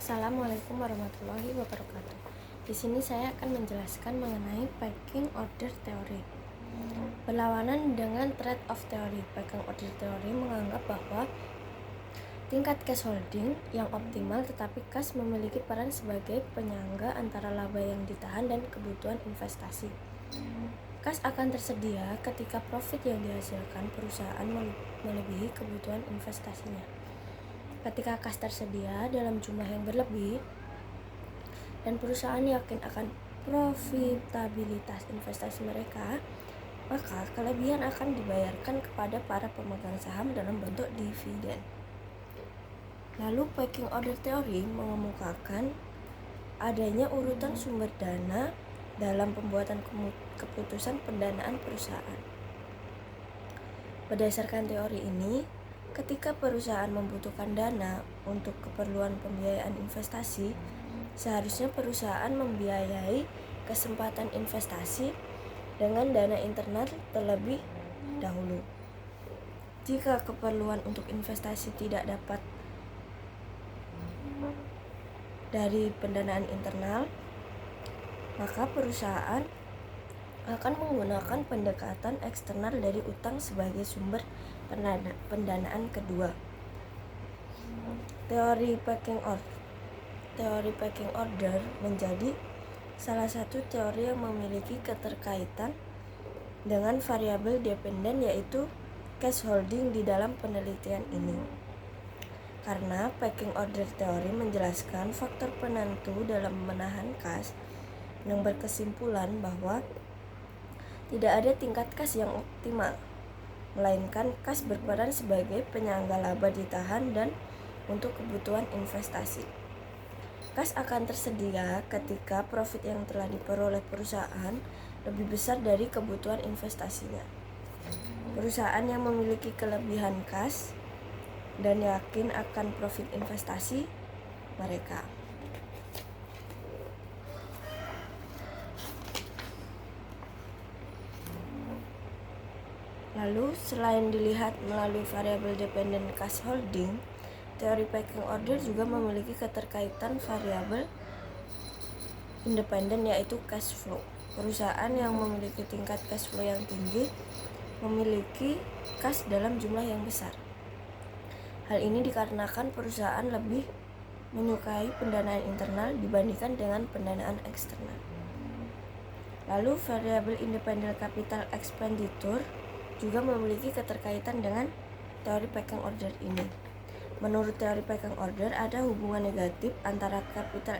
Assalamualaikum warahmatullahi wabarakatuh. Di sini saya akan menjelaskan mengenai pecking order theory. Berlawanan dengan trade-off theory, pecking order theory menganggap bahwa tingkat cash holding yang optimal tetapi kas memiliki peran sebagai penyangga antara laba yang ditahan dan kebutuhan investasi. Kas akan tersedia ketika profit yang dihasilkan perusahaan melebihi kebutuhan investasinya. Ketika kas tersedia dalam jumlah yang berlebih dan perusahaan yakin akan profitabilitas investasi mereka, maka kelebihan akan dibayarkan kepada para pemegang saham dalam bentuk dividen. Lalu pecking order theory mengemukakan adanya urutan sumber dana dalam pembuatan keputusan pendanaan perusahaan. Berdasarkan teori ini, ketika perusahaan membutuhkan dana untuk keperluan pembiayaan investasi, seharusnya perusahaan membiayai kesempatan investasi dengan dana internal terlebih dahulu. Jika keperluan untuk investasi tidak dapat dari pendanaan internal, maka perusahaan akan menggunakan pendekatan eksternal dari utang sebagai sumber pendanaan kedua. Teori pecking order menjadi salah satu teori yang memiliki keterkaitan dengan variabel dependen, yaitu cash holding di dalam penelitian ini. Karena pecking order teori menjelaskan faktor penentu dalam menahan kas yang berkesimpulan bahwa tidak ada tingkat kas yang optimal, melainkan kas berperan sebagai penyangga laba ditahan dan untuk kebutuhan investasi. Kas akan tersedia ketika profit yang telah diperoleh perusahaan lebih besar dari kebutuhan investasinya. Perusahaan yang memiliki kelebihan kas dan yakin akan profit investasi mereka. Lalu, selain dilihat melalui variabel dependent cash holding, teori pecking order juga memiliki keterkaitan variabel independen, yaitu cash flow. Perusahaan yang memiliki tingkat cash flow yang tinggi memiliki kas dalam jumlah yang besar. Hal ini dikarenakan perusahaan lebih menyukai pendanaan internal dibandingkan dengan pendanaan eksternal. Lalu, variabel independent capital expenditure juga memiliki keterkaitan dengan teori pecking order ini. Menurut teori pecking order, ada hubungan negatif antara capital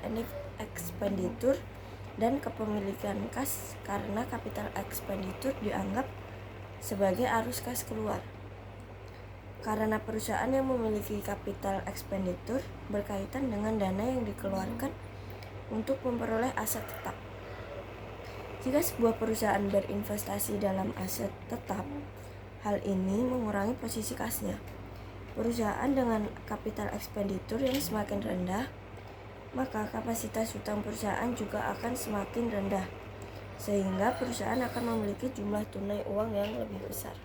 expenditure dan kepemilikan kas karena capital expenditure dianggap sebagai arus kas keluar. Karena perusahaan yang memiliki capital expenditure berkaitan dengan dana yang dikeluarkan untuk memperoleh aset tetap. Jika sebuah perusahaan berinvestasi dalam aset tetap, hal ini mengurangi posisi kasnya. Perusahaan dengan capital expenditure yang semakin rendah, maka kapasitas hutang perusahaan juga akan semakin rendah, sehingga perusahaan akan memiliki jumlah tunai uang yang lebih besar.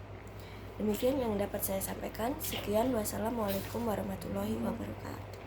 Demikian yang dapat saya sampaikan. Sekian, wassalamualaikum warahmatullahi wabarakatuh.